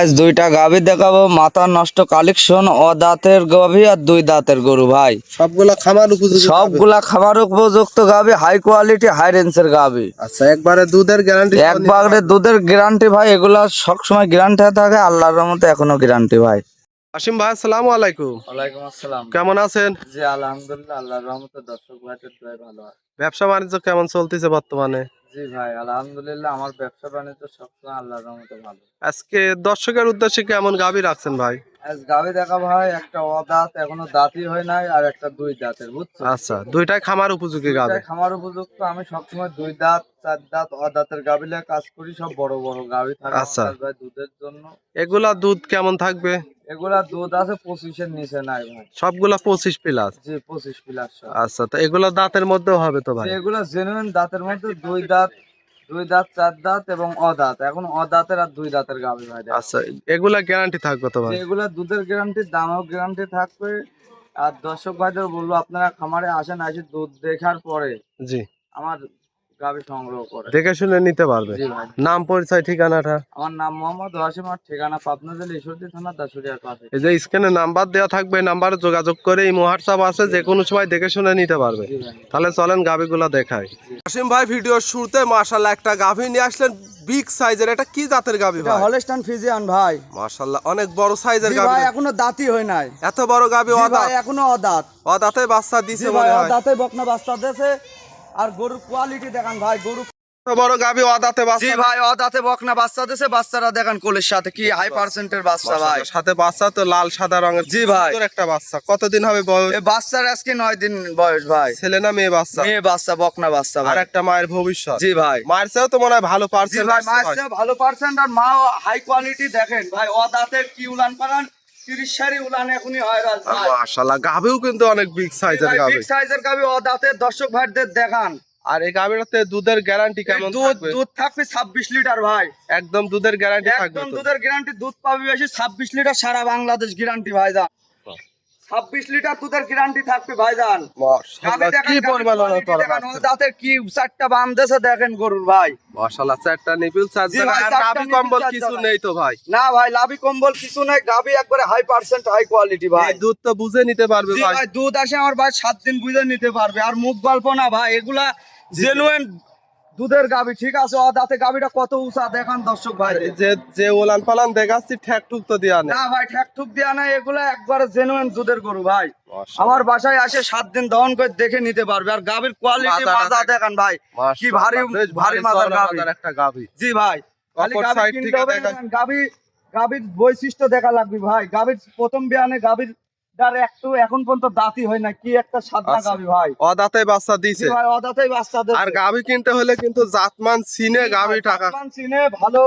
আজ দুইটা গাভী দেখাবো, মাথা নষ্ট কালেকশন, ও দাঁতের গাভী আর দুই দাঁতের গরু ভাই। সবগুলা খামার উপযোগী গাভী? সবগুলা খামার উপযুক্ত গাভী, হাই কোয়ালিটি হাই রেঞ্জের গাভী। আচ্ছা, একবারে দুধের গ্যারান্টি? একবারে দুধের গ্যারান্টি ভাই, এগুলা সবসময় গ্যারান্টি থাকে, আল্লাহর রহমতে এখনো গ্যারান্টি ভাই। আসিম ভাই, আসসালামু আলাইকুম। ওয়ালাইকুম আসসালাম। কেমন আছেন? জি আলহামদুলিল্লাহ, আল্লাহর রহমতে দর্শক ভাইদের দোয়ায় ভালো আছে। ব্যবসা বাণিজ্য কেমন চলতেছে বর্তমানে? জি ভাই আলহামদুলিল্লাহ, আমার ব্যবসা বাণিজ্য সবসময় আল্লাহর রহমতে ভালো। আজকে দর্শকের উদ্দেশ্যে কেমন গাভী রাখছেন ভাই? আজ গাভী দেখা ভাই, একটা অদাঁত এখনো দাঁতই হয় নাই, আর একটা দুই দাঁতের, বুঝছো? আচ্ছা, দুইটাই খামার উপযোগী গাভী। দুইটাই খামার উপযুক্ত। আমি সবসময় দুই দাঁত চার দাঁত অদাঁতের গাভীলে কাজ করি, সব বড় বড় গাভী থাকে আচ্ছা। আমার কাছে ভাই দুধের জন্য। এগুলা দুধ কেমন থাকবে? এগুলা দুধ আছে 25-এর নিচে নাই ভাই। সবগুলা 25 প্লাস? জি 25 প্লাস সব। আচ্ছা, তো এগুলা দাঁতের মধ্যেও হবে তো ভাই? এগুলা জেনুইন দাঁতের মধ্যে দুই দাঁত চার দাঁত এবং অদাঁত, এখন অদাঁতের আর দুই দাঁতের গাভী ভাই। আচ্ছা, এগুলা গ্যারান্টি থাকবে তো ভাই? এগুলা দুধের গ্যারান্টি, দামও গ্যারান্টি থাকবে। আর দর্শক ভাইদের বলবো, আপনারা খামারে আসেন, এসে দুধ দেখার পরে জি, আমার গাভী সংগ্রহ করে দেখে শুনে নিতে পারবে। জি ভাই। নাম পরিচয় ঠিকানাটা? আমার নাম মোহাম্মদ ওয়াসিম, আর ঠিকানা পাবনা জেলা ঈশ্বরদী থানা দাসুরিয়ার পাশে। এই যে স্ক্রিনে নাম্বার দেওয়া থাকবে, নাম্বারে যোগাযোগ করে এই হোয়াটসঅ্যাপ আছে, যে কোনো সময় দেখে শুনে নিতে পারবে। জি ভাই। তাহলে চলেন গাভীগুলো দেখাই। আসিম ভাই, ভিডিওর শুরুতে মাশাআল্লাহ একটা গাভী নিয়ে আসলেন, বিগ সাইজের। এটা কি জাতের গাভী এটা ভাই? হলস্টাইন ফ্রিজিয়ান ভাই। মাশাআল্লাহ, অনেক বড় সাইজের জি গাভী। ভাই, এখনো দাঁতই হয় নাই। এত বড় গাভী জি অদাঁত? ভাই, এখনো অদাঁত। অদাঁতে বাচ্চা দিছে জি মনে ভাই, হয়। অদাঁতে বকনা বাচ্চা দিয়েছে। আর গরুর কোয়ালিটি দেখান ভাই, গরু। এত বড় গাভী অদাঁতে জি বাচ্চা? ভাই, অদাঁতে বকনা বাচ্চা দিয়েছে। বাচ্চারা দেখেন কোলের সাথে কি হাই পার্সেন্টের বাচ্চা ভাই। মাশাআল্লাহ, সাথে বাচ্চা তো লাল সাদা রঙের। জি ভাই। সুন্দর একটা বাচ্চা। কতদিন হবে বয়স? এই বাচ্চার আজকে 9 দিন বয়স ভাই। ছেলে না মেয়ে বাচ্চা? মেয়ে বাচ্চা, বকনা বাচ্চা আর ভাই। একটা মায়ের ভবিষ্যৎ। জি ভাই। মায়ের চেয়েও তো মনে হয় ভালো জি পার্সেন্ট। ভাই, মায়ের চেয়ে ভালো পার্সেন্ট, আর মাও হাই কোয়ালিটি। দেখেন ভাই, অদাঁতের কি উলান পালান, 30 উলান এখনই হয় রাজ ভাই। মাশাআল্লাহ, গাভীও কিন্তু অনেক বিগ সাইজের গাভী। বিগ সাইজের গাভী অদাঁতের, দর্শক ভাইদের দেখান। আর এই গাভীটাতে দুধের গ্যারান্টি কেমন থাকবে? দুধ থাকবে 26 লিটার ভাই। একদম দুধের গ্যারান্টি থাকবে একদম তো? দুধের গ্যারান্টি, দুধ পাবে বেশি। 26 লিটার সারা বাংলাদেশ গ্যারান্টি ভাইজান। 26 লিটার দুধের গ্যারান্টি থাকবে ভাইজান। মাশাআল্লাহ, কি পরিমাণ দাঁতের কি চারটা বাম দেশে দেখেন গরুর ভাই। মাশাআল্লাহ, চারটা নিপিল, চার জি ভাই, জায়গা। আর চারটা গাভী নিপিল, কম্বল চার কিছু জায়গা। নেই তো ভাই? না ভাই, লাভি কম্বল কিছু নেই। গাভী একবারে হাই পার্সেন্ট হাই কোয়ালিটি ভাই। এই দুধ তো বুঝে নিতে পারবে জি ভাই? ভাই, দুধ আসে আমার ভাই 7 দিন বুঝে নিতে পারবে। আর মুখ গল্প না ভাই, এগুলা জেনুইন দুধের গাভী, ঠিক আছে? দাঁতে গাভীটা কত উঁচা দেখান দর্শক ভাই। যে ওলান পালান দেখাচ্ছি, ঠ্যাক ঠুক তো দেয়া নেই। না ভাই, ঠ্যাক ঠুক দেয়া নাই, এগুলা একবারে জেনুইন দুধের গরু ভাই। মাশাআল্লাহ। আমার বাসায় আসে 7 দিন দহন করে দেখে নিতে পারবে। আর গাভীর কোয়ালিটি মাজা দেখান ভাই, কি ভারী বেশ ভারী মাজার গাভী। একটা গাভী। জি ভাই, খালি অপর গাভী সাইড কিনতে থেকে হবে দেখা- না, গাভীর বৈশিষ্ট্য দেখা লাগবে ভাই। গাভীর প্রথম বিয়ানে গাভীর একটু এখন পর্যন্ত দাঁতই হয় না, কি একটা সাদা আচ্ছা। গাভী ভাই। অদাঁতে বাচ্চা জি দিছে। ভাই, অদাতেই বাচ্চা দেয়। আর গাভী কিনতে হলে কিন্তু জাতমান চিনে গাভী টাকা। চিনে ভালো,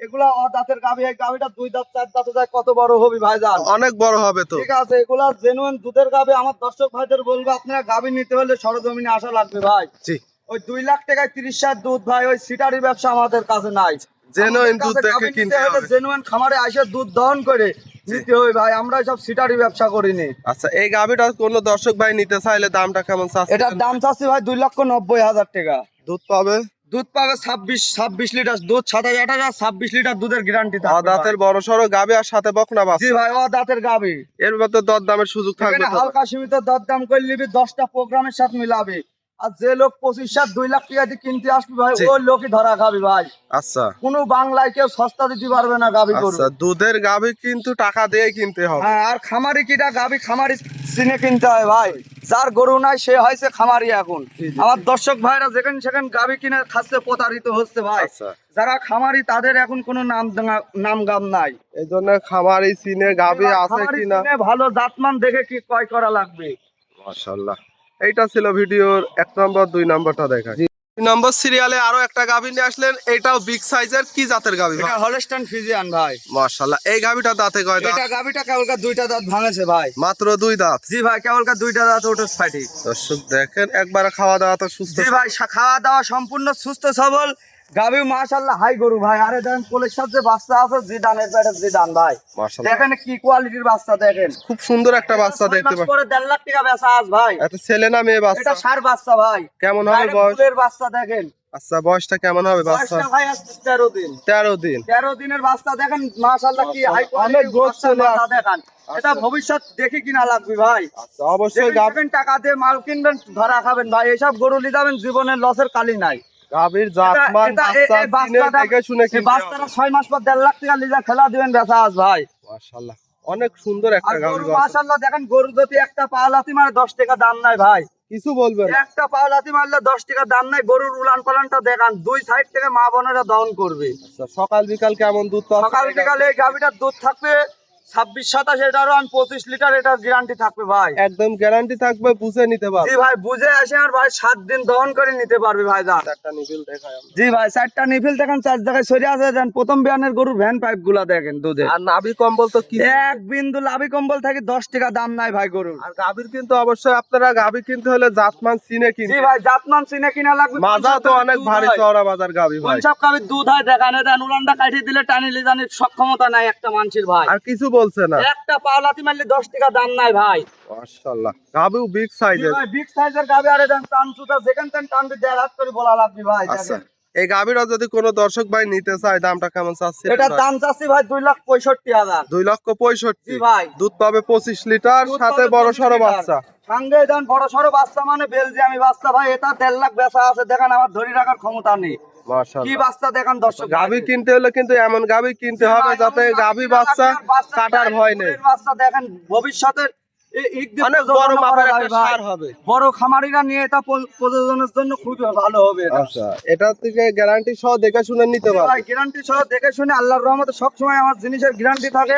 এগুলা অদাঁতের গাভী। এই গাভীটা 2 দাঁত 4 দাঁত যায়, কত বড় হবে ভাইজান। অনেক বড় হবে তো। ঠিক আছে, এগুলা জেনুইন দুধের গাভী। আমার দর্শক ভাইদের বলবো, আপনারা গাভী নিতে হলে সরজমিনে আসা লাগবে ভাই। জি, ওই 2 লাখ টাকায় 30 দুধ ভাই, ওই সিটারি ব্যবসা আমাদের কাছে নাই। জেনুইন দুধ দেখে কিনতে হবে। জেনুইন খামারে এসে দুধ দহন করে নিতে হবে ভাই। আমরা সব সিটারি ব্যবসা করিনি। আচ্ছা, এই গাভীটা কোনো দর্শক ভাই নিতে চাইলে দামটা কেমন চাচ্ছেন? এটার দাম চাচ্ছি ভাই 2,90,000 টাকা। দুধ পাবে? দুধ পাবে 26 লিটার দুধ, 27 টাকা। 26 লিটার দুধের গ্যারান্টি থাকবে অদাঁতের ভাই। বড় সড়ো গাভী, আর সাথে বকনা জি বাচ্চা। ভাই, দাঁতের গাভী। এর মধ্যে দরদামের সুযোগ থাকবে এখানে তো? হালকা সীমিত দরদাম করে নিবি, 10টা প্রোগ্রামের সাথে মিলাবে। আর যে লোক 25-2 লাখ টাকা দিয়ে কিনতে আসবে ভাই, জি। ওই লোকই ধরা খাবি ভাই। আচ্ছা কোনো বাংলায় কেউ সস্তা দিতে পারবে না গাভী গরু। আচ্ছা, দুধের গাভী কিন্তু টাকা দিয়ে কিনতে হবে। হ্যাঁ, আর খামারি কিটা গাভী খামারি চিনে কিনতে হয় ভাই। যার গরু নাই সে হয়েছে খামারি এখন। আমার দর্শক ভাইরা যেখানে সেখানে গাভী কিনে খাচ্ছে, প্রতারিত হচ্ছে ভাই। আচ্ছা, যারা খামারি তাদের এখন কোনো নাম গাম নাই। এই জন্য খামারি চিনে গাভী আছে খামারি কিনা। চিনে ভালো জাতমান দেখে কি ক্রয় করা লাগবে। মাশাআল্লাহ, এইটা ছিল ভিডিওর 1 নম্বর। 2 নম্বরটা দেখাই। 2 নম্বর সিরিয়ালে আরো একটা গাভী নিয়ে আসলেন। এটাও বিগ সাইজের। কি জাতের গাভী? এটা হলস্টাইন ফ্রিজিয়ান ভাই। মাশাআল্লাহ, এই গাভীটা দাঁতে কয় দাঁত? এটা গাভীটা কেবলকার 2টা দাঁত ভাঙেছে ভাই। মাত্র 2 দাঁত? জি ভাই, কেবলকার 2টা দাঁত ওঠে ফাটি। দর্শক দেখেন, একবার খাওয়া দাওয়া তো সুস্থ। জি ভাই, খাওয়া দাওয়া সম্পূর্ণ সুস্থ সবল গাভী। মাশাআল্লাহ, হাই গরু ভাই। আরে দেখেন কোলের সাথে বাচ্চা আছে, জিদানের পেটে জিদান ভাই। মাশাআল্লাহ, দেখেন কি কোয়ালিটির বাচ্চা দেখেন। খুব সুন্দর একটা বাচ্চা দেখতে 6 মাস পাচ্ছি। পরে 1.5 লাখ টাকা বেচা আজ ভাই। এটা ছেলে না মেয়ে বাচ্চা? এটা ষাঁড় বাচ্চা ভাই। কেমন হবে Direct বয়স? ফুলের বাচ্চা দেখেন। আচ্ছা, বয়সটা কেমন হবে বাচ্চা? বয়সটা ভাই আজকে 13 দিন। 13 দিন। 13 দিনের বাচ্চা দেখেন মাশাআল্লাহ কি হাই অনেক কোয়ালিটির growth বাচ্চা চলে আসছে। দেখেন। এটা ভবিষ্যৎ দেখে কিনা লাগবে ভাই। আচ্ছা, অবশ্যই দেখবেন টাকা দিয়ে মাল কিনবেন ধরা খাবেন ভাই, এসব গরু নিয়ে যাবেন জীবনের লসের কালি নাই। গাভীর জাতমান বাচ্চা দেখে শুনে কিনতে হবে। বাচ্চারা 6 মাস পর 1.5 লাখ টাকা লিজা খেলা দিবেন বেচা আজ ভাই। মাশাআল্লাহ, অনেক সুন্দর আর একটা গাভী গরু বাচ্চা। মাশাআল্লাহ দেখেন গরু যদি একটা পাওলাতি মারে 10 টাকা দাম নাই ভাই। কিছু বলবেন? একটা পাওলাতি মারলে 10 টাকা দাম নাই। গরুর উলান পালানটা দেখান, দুই সাইড থেকে মা বোনেরা দহন করবে। আচ্ছা, সকাল বিকাল কেমন দুধ পাচ্ছে? সকাল বিকালে এই গাভীটার দুধ থাকবে 26-27, এটারও 25 লিটার এটার গ্যারান্টি থাকবে ভাই। একদম গ্যারান্টি থাকবে, বুঝে নিতে পারবে। জি ভাই বুঝে আসে আর ভাই 7 দিন দহন করে নিতে পারবে ভাই যা। একটা নিবিল দেখায় আমরা। জি ভাই 4টা নিফিল দেখেন, 4 জায়গায় সরিয়ে আছে দেন। প্রথম বিয়ানের গরুর ভ্যান পাইপ গুলা দেখেন দুধে আর নাভি কম্বল তো কি, এক বিন্দু লাভি কম্বল থাকে 10 টাকা দাম নাই ভাই গরুর। আর গাভীর কিন্তু অবশ্যই আপনারা গাভী কিনতে হলে জাতমান চিনে জি কিনতে। ভাই জাতমান চিনে কিনা লাগবে। মাজা তো অনেক ভারী চওড়া মাজার গাভী ভাই। সব গাভীর দুধ হয় দেখানে দেন, উলানটা কাটিয়ে দিলে টানি লিজানির সক্ষমতা নাই একটা মানুষের ভাই। আর কিছু বলছে না। একটা পাওলাতি মারলে 10 টাকা দাম নাই ভাই। মাশাআল্লাহ, গাভী বিগ সাইজের। ভাই বিগ সাইজের গাভী আরে দেন টানচুটা যেখান তেন টানতে দেড় হাত করে বলা লাগবে ভাই। আচ্ছা, এই গাভীরা যদি কোনো দর্শক ভাই নিতে চায়, দামটা কেমন চাচ্ছেন? এটার দাম চাচ্ছি ভাই 2,65,000। 2,65,000। জি ভাই। দুধ পাবে 25 লিটার, দুধ সাথে পাবে বড় 25 সড়ো লিটার। বাচ্চা। সঙ্গে দেন বড় সড়ো বাচ্চা মানে বেলজিয়ামি বাচ্চা ভাই। এটা 1.5 লাখ বেচা আছে দেখেন, আমার ধরে রাখার ক্ষমতা নেই। কি মাশাআল্লাহ, বাচ্চা দেখেন দর্শক। গাভী কিনতে হলে কিন্তু এমন গাভী কিনতে হবে যাতে গাভী বাচ্চা কাটার ভয় নেই। বাচ্চা দেখেন ভবিষ্যতের অনেক বড় মাপের একটা সার হবে। বড় খামারিরা নিয়ে এটা প্রযোজনের জন্য খুব ভালো হবে এটা। আচ্ছা, এটা থেকে গ্যারান্টি সহ দেখে শুনে নিতে পারবে। ভাই গ্যারান্টি সহ দেখে শুনে, আল্লাহর রহমতে সবসময় আমার জিনিসের গ্যারান্টি থাকে।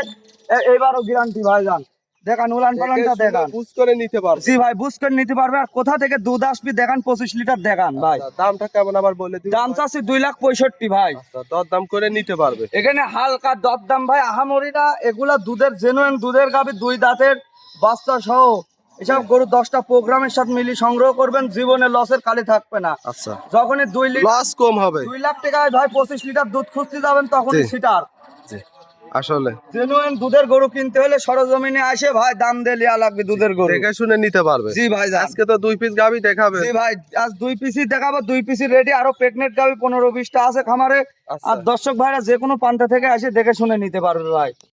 এইবারও গ্যারান্টি ভাই জান দেখান, উলান পালানটা দেখান। বুঝ করে নিতে পারবে। জি ভাই বুঝ করে নিতে পারবে। আর কোথা থেকে দুধ আসবে দেখান, 25 লিটার দেখান ভাই। আচ্ছা, দামটা কেমন আবার বলে দিন। দাম চাচ্ছি 2,65,000 ভাই। আচ্ছা, দরদাম করে নিতে পারবে। এখানে হালকা দরদাম ভাই, আহামরিটা এগুলা দুধের জেনুইন দুধের গাভী, 2 দাঁতের বাচ্চা সহ এসব গরু 10টা প্রোগ্রামের সাথে মিলি সংগ্রহ করবেন, জীবনে লসের কালি থাকবে না। আচ্ছা, যখনই 2 লিটার লস কম হবে। 2 লাখ টাকায় ভাই 25 লিটার দুধ খুঁজতে যাবেন তখনই জি। সিটার। জি, আসলে জেনুইন দুধের গরু কিনতে হলে সরজমিনে আসে ভাই দাম দিয়ে লিয়া লাগবে দুধের গরু। দেখে শুনে নিতে পারবে। জি ভাই জান। আজকে তো 2 পিস গাভী দেখাবে। জি ভাই আজ 2 পিসই দেখাবো, 2 পিসই রেডি। আরো প্রেগনেন্ট গাভী 15-20টা আছে খামারে। আচ্ছা। আর দর্শক ভাইরা যে কোনো প্রান্ত থেকে এসে দেখে শুনে নিতে পারবে ভাই।